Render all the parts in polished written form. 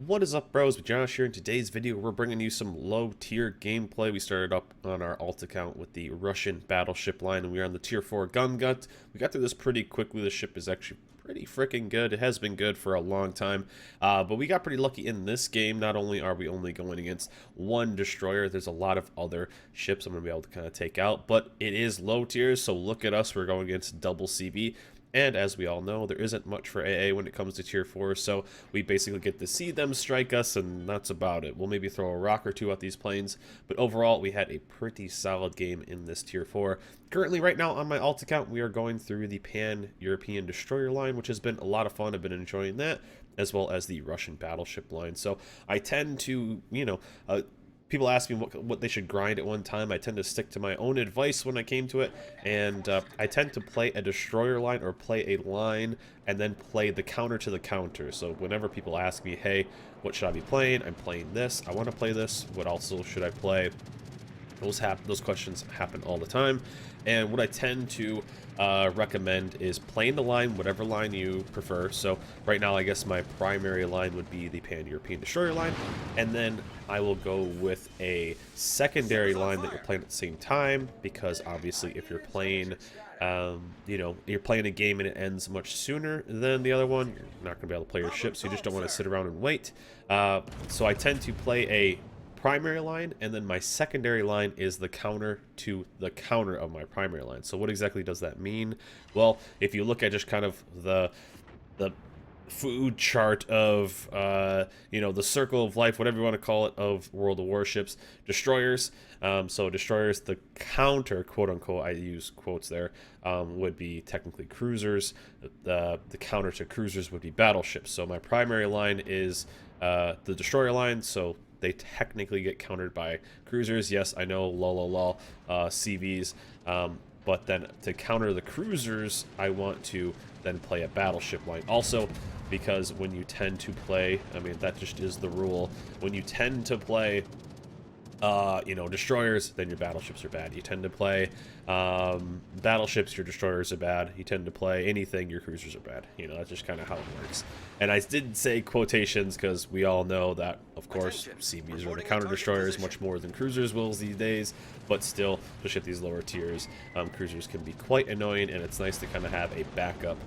What is up, bros? Josh here. In today's video, we're bringing you some low-tier gameplay. We started up on our alt account with the Russian Battleship line, and we are on the Tier 4 Gangut. We got through this pretty quickly. The ship is actually pretty freaking good. It has been good for a long time, but we got pretty lucky in this game. Not only are we only going against one destroyer, there's a lot of other ships I'm going to be able to kind of take out, but it is low tiers, so look at us. We're going against double CB. And as we all know, there isn't much for AA when it comes to Tier 4, so we basically get to see them strike us, and that's about it. We'll maybe throw a rock or two at these planes, but overall, we had a pretty solid game in this Tier 4. Currently, right now, on my alt account, we are going through the Pan-European Destroyer line, which has been a lot of fun. I've been enjoying that, as well as the Russian Battleship line. So I tend to, people ask me what they should grind at one time. I tend to stick to my own advice when I came to it, and I tend to play a destroyer line or play a line and then play the counter to the counter. So whenever people ask me, hey, what should I be playing? I'm playing this. I want to play this. What also should I play? Those questions happen all the time, and what I tend to recommend is playing the line, whatever line you prefer. So right now, I guess my primary line would be the Pan-European Destroyer line, and then I will go with a secondary line that you're playing at the same time, because obviously if you're playing you're playing a game and it ends much sooner than the other one, you're not going to be able to play your ship, so you just don't want to sit around and wait. So I tend to play a primary line, and then my secondary line is the counter to the counter of my primary line. So what exactly does that mean? Well, if you look at just kind of the food chart of the circle of life, whatever you want to call it, of World of Warships, destroyers, so destroyers, the counter, quote unquote, I use quotes there, would be technically cruisers. The counter to cruisers would be battleships. So my primary line is the destroyer line, so they technically get countered by cruisers. Yes, I know, lol, CVs. But then to counter the cruisers, I want to then play a battleship line. Also, because when you tend to play, I mean, that just is the rule. When you tend to play destroyers, then your battleships are bad. You tend to play battleships, your destroyers are bad. You tend to play anything, your cruisers are bad. That's just kind of how it works. And I did say quotations because we all know that, of course, CBs are the counter destroyers much more than cruisers will these days, but still, especially at these lower tiers, cruisers can be quite annoying, and it's nice to kind of have a backup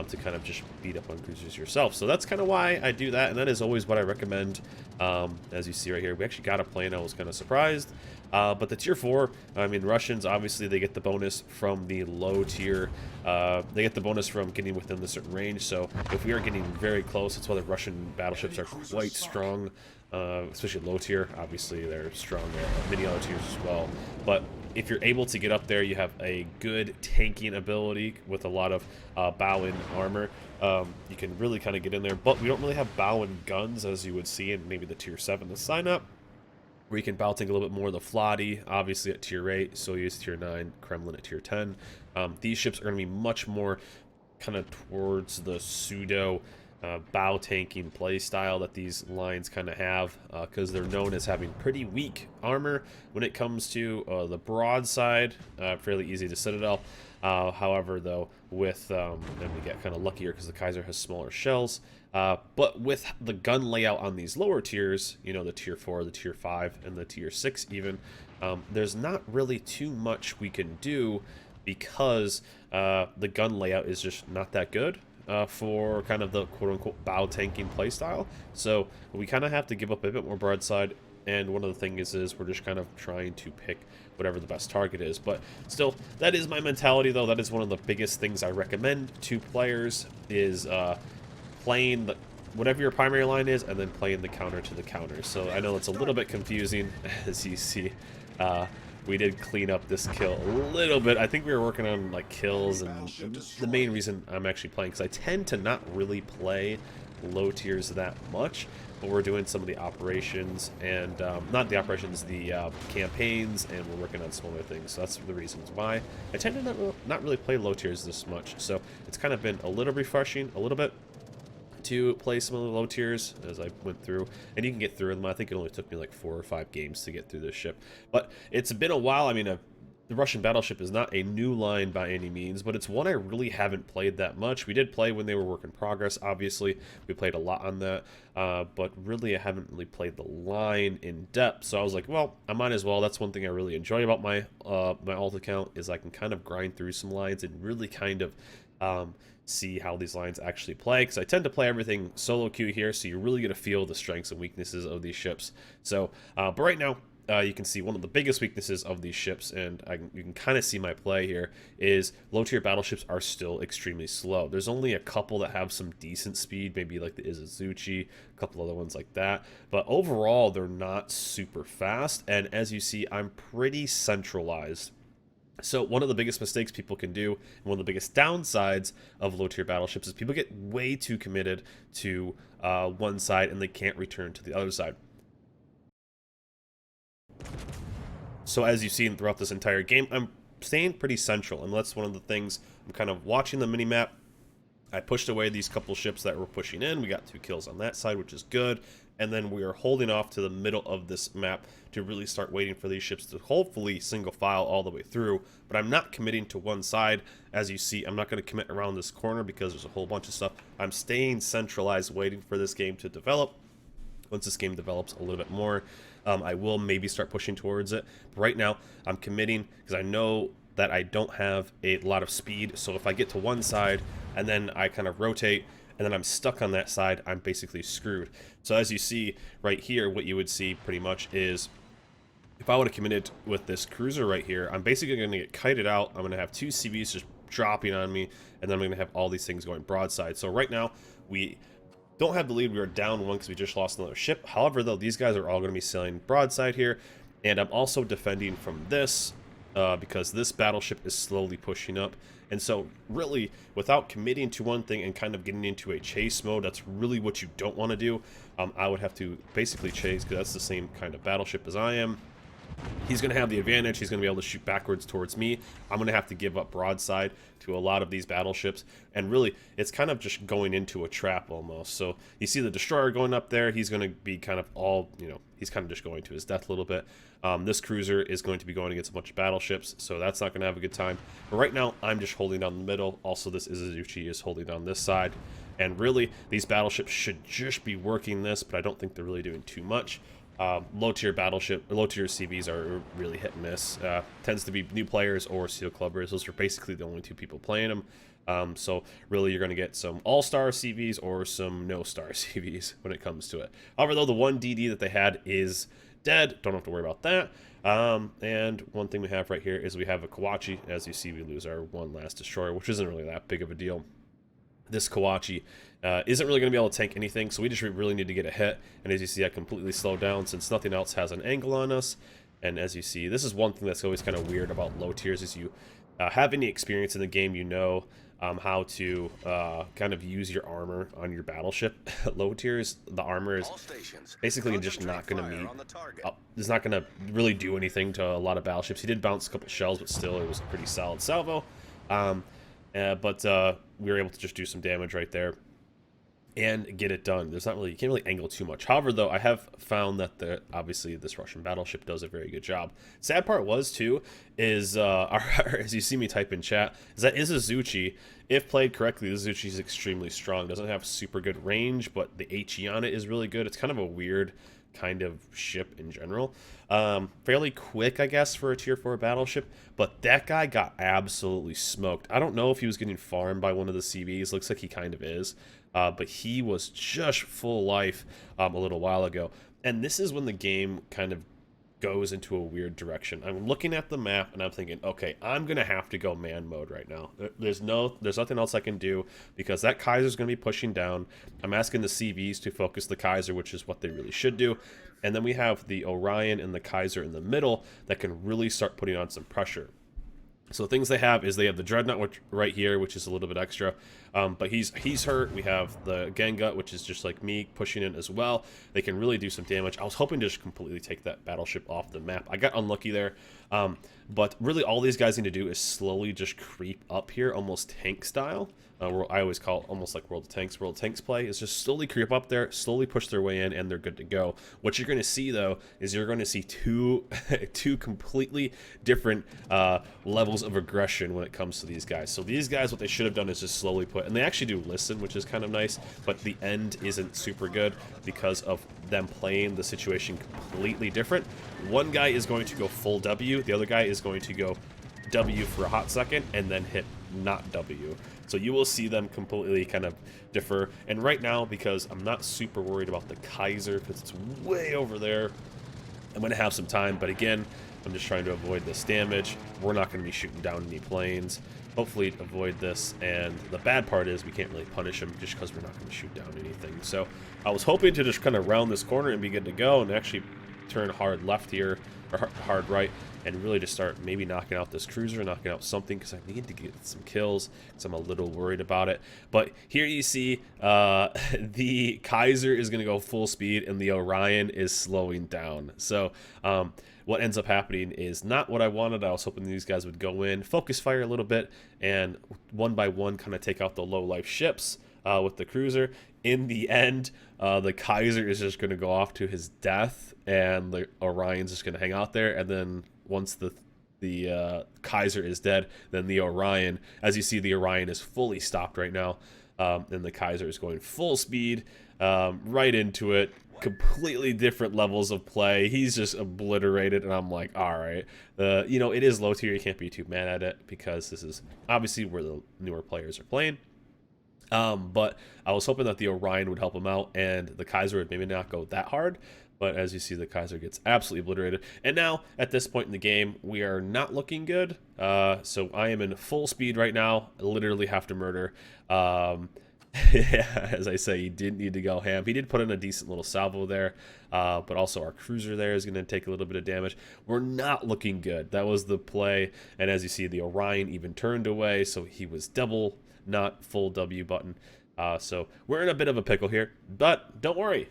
to kind of just beat up on cruisers yourself. So that's kind of why I do that, and that is always what I recommend. As you see right here, we actually got a plane. I was kind of surprised. But the tier 4, I mean, Russians, obviously they get the bonus from the low tier. They get the bonus from getting within the certain range. So if we are getting very close, that's why the Russian battleships are quite strong, especially low tier. Obviously they're strong at many other tiers as well. But if you're able to get up there, you have a good tanking ability with a lot of bow and armor. You can really kind of get in there, but we don't really have bow and guns as you would see in maybe the tier 7 to sign up, where you can bow tank a little bit more. The Flotty, obviously at tier 8, Soyuz tier 9, Kremlin at tier 10. These ships are going to be much more kind of towards the pseudo bow tanking play style that these lines kind of have, because they're known as having pretty weak armor when it comes to the broadside, fairly easy to citadel. However, though, with and we get kind of luckier because the Kaiser has smaller shells. But with the gun layout on these lower tiers, the tier 4, the tier 5, and the tier 6 even, there's not really too much we can do, because the gun layout is just not that good for kind of the quote-unquote bow tanking playstyle. So we kind of have to give up a bit more broadside, and one of the things is we're just kind of trying to pick whatever the best target is. But still, that is my mentality, though. That is one of the biggest things I recommend to players, is playing whatever your primary line is, and then playing the counter to the counter. So I know it's a little bit confusing, as you see. We did clean up this kill a little bit. I think we were working on like kills, and the main reason I'm actually playing, because I tend to not really play low tiers that much, but we're doing some of the operations, and not the operations, the campaigns, and we're working on smaller things. So that's the reasons why I tend to not really play low tiers this much. So it's kind of been a little refreshing, a little bit, to play some of the low tiers as I went through, and you can get through them. I think it only took me like 4 or 5 games to get through this ship, but it's been a while. I mean, the Russian Battleship is not a new line by any means, but it's one I really haven't played that much. We did play when they were work in progress, obviously. We played a lot on that, but really I haven't really played the line in depth. So I was like, well, I might as well. That's one thing I really enjoy about my alt account is I can kind of grind through some lines and really kind of see how these lines actually play, because I tend to play everything solo queue here, so you're really going to feel the strengths and weaknesses of these ships. So, but right now, you can see one of the biggest weaknesses of these ships, and you can kind of see my play here, is low-tier battleships are still extremely slow. There's only a couple that have some decent speed, maybe like the Izuzuchi, a couple other ones like that, but overall, they're not super fast, and as you see, I'm pretty centralized. So one of the biggest mistakes people can do, and one of the biggest downsides of low-tier battleships, is people get way too committed to one side, and they can't return to the other side. So as you've seen throughout this entire game, I'm staying pretty central, and that's one of the things. I'm kind of watching the mini-map. I pushed away these couple ships that were pushing in. We got 2 kills on that side, which is good. And then we are holding off to the middle of this map to really start waiting for these ships to hopefully single file all the way through. But I'm not committing to one side. As you see, I'm not going to commit around this corner because there's a whole bunch of stuff. I'm staying centralized, waiting for this game to develop. Once this game develops a little bit more, I will maybe start pushing towards it. But right now, I'm committing because I know that I don't have a lot of speed. So if I get to one side and then I kind of rotate and then I'm stuck on that side, I'm basically screwed. So as you see right here, what you would see pretty much is if I would have committed with this cruiser right here, I'm basically going to get kited out. I'm going to have 2 CVs just dropping on me, and then I'm going to have all these things going broadside. So right now, we don't have the lead. We are down 1 because we just lost another ship. However, though, these guys are all going to be sailing broadside here. And I'm also defending from this because this battleship is slowly pushing up. And so, really, without committing to one thing and kind of getting into a chase mode, that's really what you don't want to do. I would have to basically chase because that's the same kind of battleship as I am. He's going to have the advantage. He's going to be able to shoot backwards towards me. I'm going to have to give up broadside to a lot of these battleships. And really, it's kind of just going into a trap almost. So you see the destroyer going up there. He's going to be kind of all, he's kind of just going to his death a little bit. This cruiser is going to be going against a bunch of battleships, so that's not going to have a good time. But right now, I'm just holding down the middle. Also, this Izuzuchi is holding down this side. And really, these battleships should just be working this, but I don't think they're really doing too much. Low-tier CVs are really hit and miss. Tends to be new players or Seal Clubbers. Those are basically the only 2 people playing them. So really you're going to get some all-star CVs or some no-star CVs when it comes to it. However, though, the one DD that they had is dead. Don't have to worry about that. And one thing we have right here is we have a Kawachi. As you see, we lose our one last destroyer, which isn't really that big of a deal. This Kawachi isn't really going to be able to tank anything, so we just really need to get a hit. And as you see, I completely slowed down since nothing else has an angle on us. And as you see, this is one thing that's always kind of weird about low tiers is you have any experience in the game, you know how to kind of use your armor on your battleship. Low tiers, the armor is basically just not going to meet. It's not going to really do anything to a lot of battleships. He did bounce a couple shells, but still, it was a pretty solid salvo. But we were able to just do some damage right there and get it done. There's not really, you can't really angle too much. However, though, I have found that obviously this Russian battleship does a very good job. Sad part was too is as you see me type in chat, is that Izuzuchi, if played correctly, Izuzuchi is extremely strong. Doesn't have super good range, but the HE on it is really good. It's kind of a weird kind of ship in general. Fairly quick, I guess, for a tier 4 battleship, but that guy got absolutely smoked. I don't know if he was getting farmed by one of the CVs. Looks like he kind of is, but he was just full life a little while ago. And this is when the game kind of goes into a weird direction. I'm looking at the map and I'm thinking, okay, I'm gonna have to go man mode right now. There's nothing else I can do because that Kaiser's gonna be pushing down. I'm asking the CVs to focus the Kaiser, which is what they really should do. And then we have the Orion and the Kaiser in the middle that can really start putting on some pressure. So things they have is they have the Dreadnought right here, which is a little bit extra. But he's hurt. We have the Gangut, which is just like me, pushing in as well. They can really do some damage. I was hoping to just completely take that battleship off the map. I got unlucky there. But really all these guys need to do is slowly just creep up here, almost tank style. I always call it almost like World of Tanks. World of Tanks play is just slowly creep up there, slowly push their way in, and they're good to go. What you're going to see, though, is you're going to see two completely different levels of aggression when it comes to these guys. So these guys, what they should have done is just slowly put, and they actually do listen, which is kind of nice, but the end isn't super good because of them playing the situation completely different. One guy is going to go full W, the other guy is going to go W for a hot second, and then hit not W. So you will see them completely kind of differ. And right now, because I'm not super worried about the Kaiser, because it's way over there, I'm going to have some time. But again, I'm just trying to avoid this damage. We're not going to be shooting down any planes. Hopefully avoid this. And the bad part is we can't really punish them just because we're not going to shoot down anything. So I was hoping to just kind of round this corner and be good to go and actually turn hard left here, or hard right, and really just start maybe knocking out this cruiser, knocking out something, because I need to get some kills, because I'm a little worried about it. But here you see the Kaiser is going to go full speed, and the Orion is slowing down. So what ends up happening is not what I wanted. I was hoping these guys would go in, focus fire a little bit, and one by one kind of take out the low-life ships with the cruiser. In the end, the Kaiser is just going to go off to his death, and the Orion's just going to hang out there. And then once the Kaiser is dead, then the Orion, as you see, the Orion is fully stopped right now, and the Kaiser is going full speed right into it. Completely different levels of play. He's just obliterated, and I'm like, all right, you know, it is low tier. You can't be too mad at it because this is obviously where the newer players are playing. But I was hoping that the Orion would help him out, and the Kaiser would maybe not go that hard. But as you see, the Kaiser gets absolutely obliterated. And now, at this point in the game, we are not looking good. So I am in full speed right now. I literally have to murder. As I say, he didn't need to go ham. He did put in a decent little salvo there. But also our cruiser there is going to take a little bit of damage. We're not looking good. That was the play. And as you see, the Orion even turned away. So he was double, not full W button. So we're in a bit of a pickle here. But don't worry.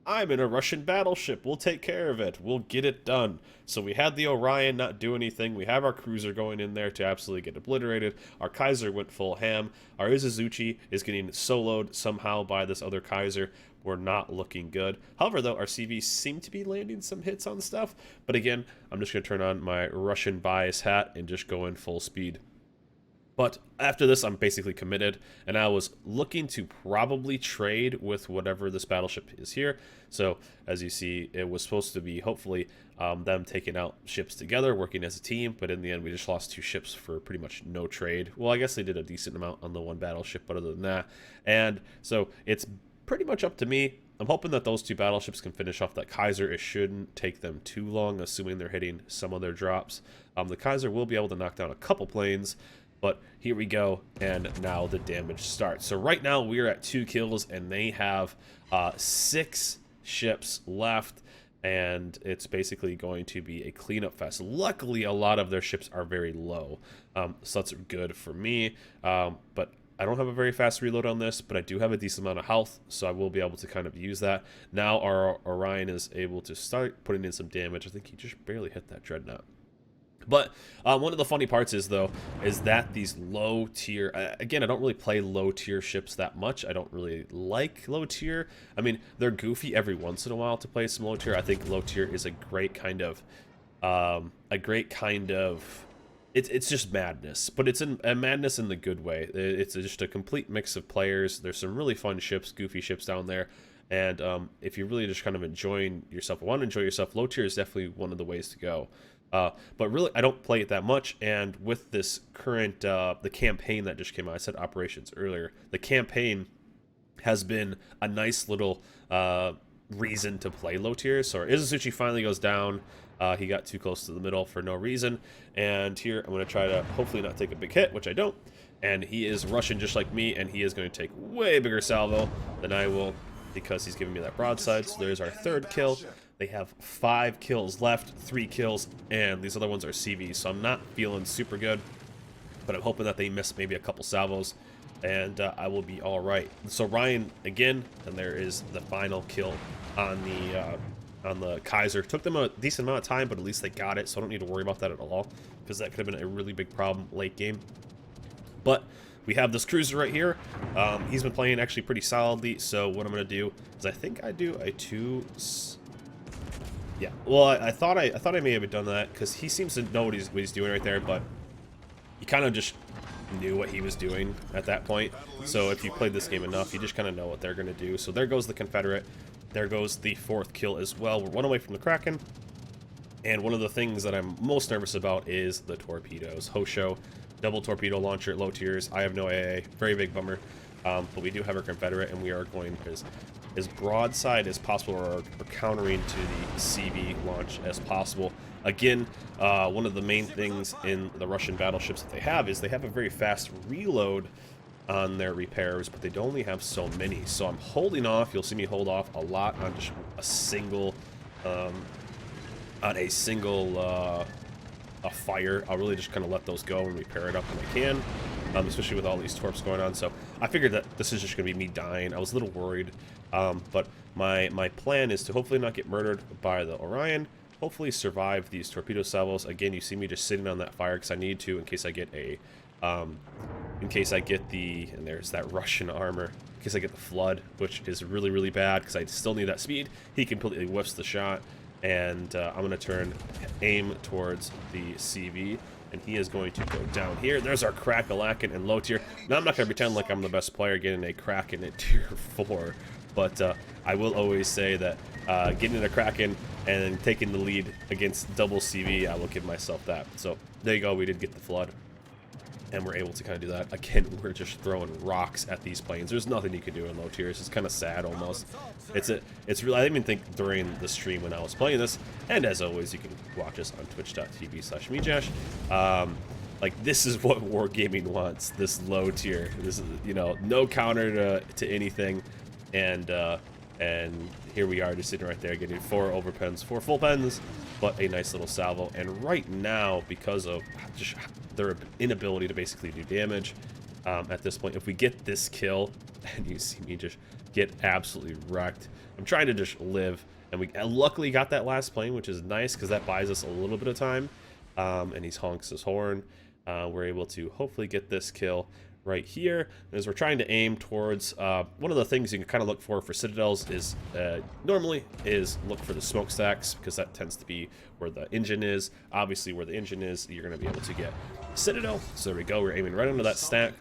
I'm in a Russian battleship. We'll take care of it. We'll get it done. So we had the Orion not do anything. We have our cruiser going in there to absolutely get obliterated. Our Kaiser went full ham. Our Izuzuchi is getting soloed somehow by this other Kaiser. We're not looking good. However, though, our CVs seem to be landing some hits on stuff. But again, I'm just going to turn on my Russian bias hat and just go in full speed. But after this, I'm basically committed, and I was looking to probably trade with whatever this battleship is here. So, as you see, it was supposed to be, hopefully, them taking out ships together, working as a team, but in the end, we just lost 2 ships for pretty much no trade. Well, I guess they did a decent amount on the one battleship, but other than that. And so, it's pretty much up to me. I'm hoping that those 2 battleships can finish off that Kaiser. It shouldn't take them too long, assuming they're hitting some of their drops. The Kaiser will be able to knock down a couple planes. But here we go, and now the damage starts. So right now we are at 2 kills, and they have 6 ships left, and it's basically going to be a cleanup fest. Luckily, a lot of their ships are very low, so that's good for me. But I don't have a very fast reload on this, but I do have a decent amount of health, so I will be able to kind of use that. Now our Orion is able to start putting in some damage. I think he just barely hit that dreadnought. But one of the funny parts is, though, is that these low tier, again, I don't really play low tier ships that much. I don't really like low tier. I mean, they're goofy every once in a while to play some low tier. I think low tier is a great kind of, it's just madness, but it's a madness in the good way. It's just a complete mix of players. There's some really fun ships, goofy ships down there. And if you're really just kind of enjoying yourself, want to enjoy yourself, low tier is definitely one of the ways to go. But really, I don't play it that much, and with this current, the campaign that just came out, I said operations earlier, the campaign has been a nice little reason to play low tier. So our Izuzuchi finally goes down. He got too close to the middle for no reason, and here I'm going to try to hopefully not take a big hit, which I don't, and he is Russian just like me, and he is going to take way bigger salvo than I will because he's giving me that broadside. So there's our 3rd kill. They have 5 kills left, 3 kills, and these other ones are CVs, so I'm not feeling super good, but I'm hoping that they miss maybe a couple salvos, and I will be all right. So Ryan again, and there is the final kill on the Kaiser. Took them a decent amount of time, but at least they got it, so I don't need to worry about that at all, because that could have been a really big problem late game. But we have this cruiser right here. He's been playing actually pretty solidly, so what I'm going to do is I think I do a yeah, well, I thought I may have done that, because he seems to know what he's doing right there, but he kind of just knew what he was doing at that point. So if you played this game enough, you just kind of know what they're going to do. So there goes the Confederate. There goes the 4th kill as well. We're 1 away from the Kraken. And one of the things that I'm most nervous about is the torpedoes. Hosho, double torpedo launcher at low tiers. I have no AA. Very big bummer. But we do have our Confederate, and we are going as broadside as possible, or countering to the CV launch as possible. Again, one of the main things in the Russian battleships that they have is they have a very fast reload on their repairs, but they only have so many. So I'm holding off. You'll see me hold off a lot on just a single a fire. I'll really just kind of let those go and repair it up when I can, especially with all these torps going on. So I figured that this is just going to be me dying. I was a little worried, but my plan is to hopefully not get murdered by the Orion, hopefully survive these torpedo salvos. Again, you see me just sitting on that fire because I need to, in case I get a and there's that Russian armor, in case I get the flood, which is really, really bad because I still need that speed. He completely whiffs the shot, and I'm going to aim towards the CV, and he is going to go down here. There's our Crack-a-Lacken in low tier. Now, I'm not going to pretend like I'm the best player getting a Kraken at tier 4, but I will always say that getting a Kraken and taking the lead against double CV, I will give myself that. So there you go. We did get the flood, and we're able to kind of do that. Again, we're just throwing rocks at these planes. There's nothing you can do in low tiers. It's kind of sad almost. It's really, I didn't even think during the stream when I was playing this, and as always, you can watch us on twitch.tv/mejash. Like, this is what Wargaming wants, this low tier. This is, you know, no counter to anything, and here we are just sitting right there getting 4 overpens, 4 full pens, but a nice little salvo. And right now, because of just their inability to basically do damage at this point, if we get this kill, and you see me just get absolutely wrecked, I'm trying to just live, and we luckily got that last plane, which is nice because that buys us a little bit of time. And he honks his horn. We're able to hopefully get this kill right here. As we're trying to aim towards one of the things you can kind of look for citadels is normally look for the smokestacks, because that tends to be where the engine is. Obviously, where the engine is, you're going to be able to get citadel. So there we go. We're aiming right under that stack,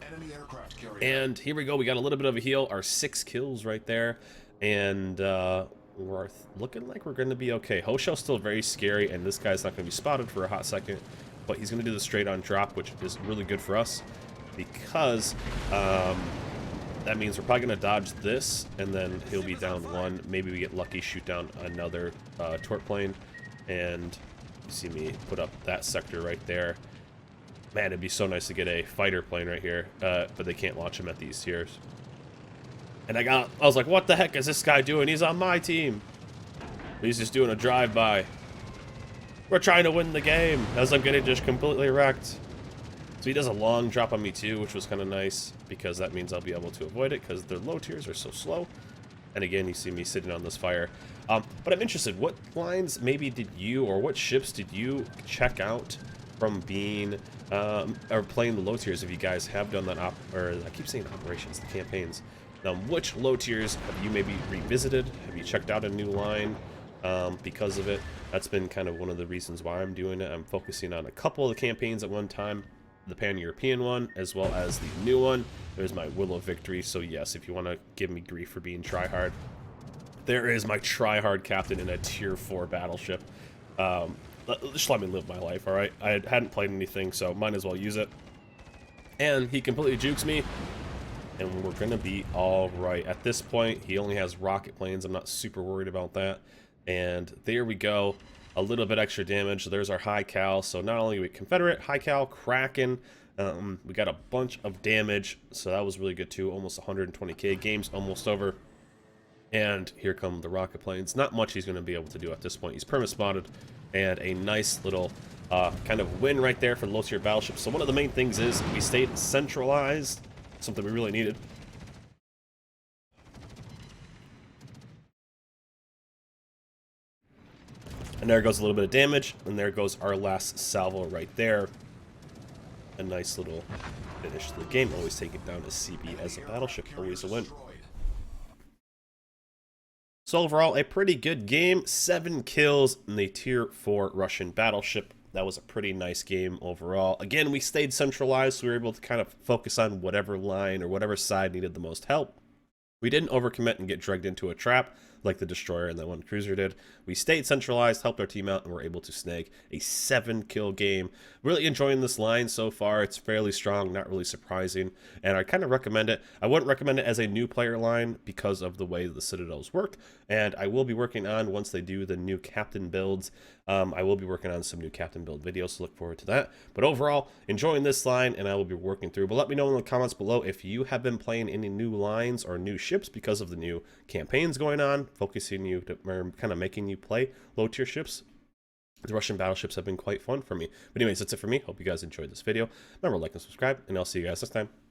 and here we go. We got a little bit of a heal. Our 6 kills right there, and we're looking like we're going to be okay. Hosho's still very scary, and this guy's not going to be spotted for a hot second, but he's going to do the straight on drop, which is really good for us, because that means we're probably going to dodge this, and then he'll be down 1. Maybe we get lucky, shoot down another torp plane, and you see me put up that sector right there. Man, it'd be so nice to get a fighter plane right here, but they can't launch him at these tiers. And I was like, what the heck is this guy doing? He's on my team. He's just doing a drive-by. We're trying to win the game as I'm getting just completely wrecked. So he does a long drop on me too, which was kind of nice, because that means I'll be able to avoid it, because their low tiers are so slow. And again, you see me sitting on this fire. But I'm interested, what lines maybe did you, or what ships did you check out from being, or playing the low tiers, if you guys have done that, or I keep saying operations, the campaigns. Which low tiers have you maybe revisited? Have you checked out a new line because of it? That's been kind of one of the reasons why I'm doing it. I'm focusing on a couple of the campaigns at one time, the Pan-European one, as well as the new one. There's my Will of Victory, so yes, if you want to give me grief for being tryhard, there is my tryhard captain in a tier 4 battleship. Just let me live my life, alright? I hadn't played anything, so might as well use it. And he completely jukes me, and we're gonna be all right. At this point, he only has rocket planes. I'm not super worried about that. And there we go, a little bit extra damage. There's our high cal. So not only we Confederate, high cal, Kraken, we got a bunch of damage, so that was really good too. Almost 120k. Game's almost over, and here come the rocket planes. Not much he's going to be able to do at this point. He's perma spotted, and a nice little kind of win right there for the low tier battleships. So one of the main things is we stayed centralized something we really needed. And there goes a little bit of damage, and there goes our last salvo right there. A nice little finish to the game. Always take it down a CB as a battleship, always a win. So overall, a pretty good game. 7 kills in the tier 4 Russian battleship. That was a pretty nice game overall. Again, we stayed centralized, so we were able to kind of focus on whatever line or whatever side needed the most help. We didn't overcommit and get dragged into a trap like the destroyer and that one cruiser did. We stayed centralized, helped our team out, and were able to snag a 7-kill game. Really enjoying this line so far. It's fairly strong, not really surprising, and I kind of recommend it. I wouldn't recommend it as a new player line because of the way the Citadels work, and I will be working on, once they do the new captain builds, I will be working on some new captain build videos, so look forward to that. But overall, enjoying this line, and I will be working through. But let me know in the comments below if you have been playing any new lines or new ships because of the new campaigns going on, focusing you to, or kind of making you play low tier ships. The Russian battleships have been quite fun for me. But anyways, that's it for me. Hope you guys enjoyed this video. Remember, like and subscribe, and I'll see you guys next time.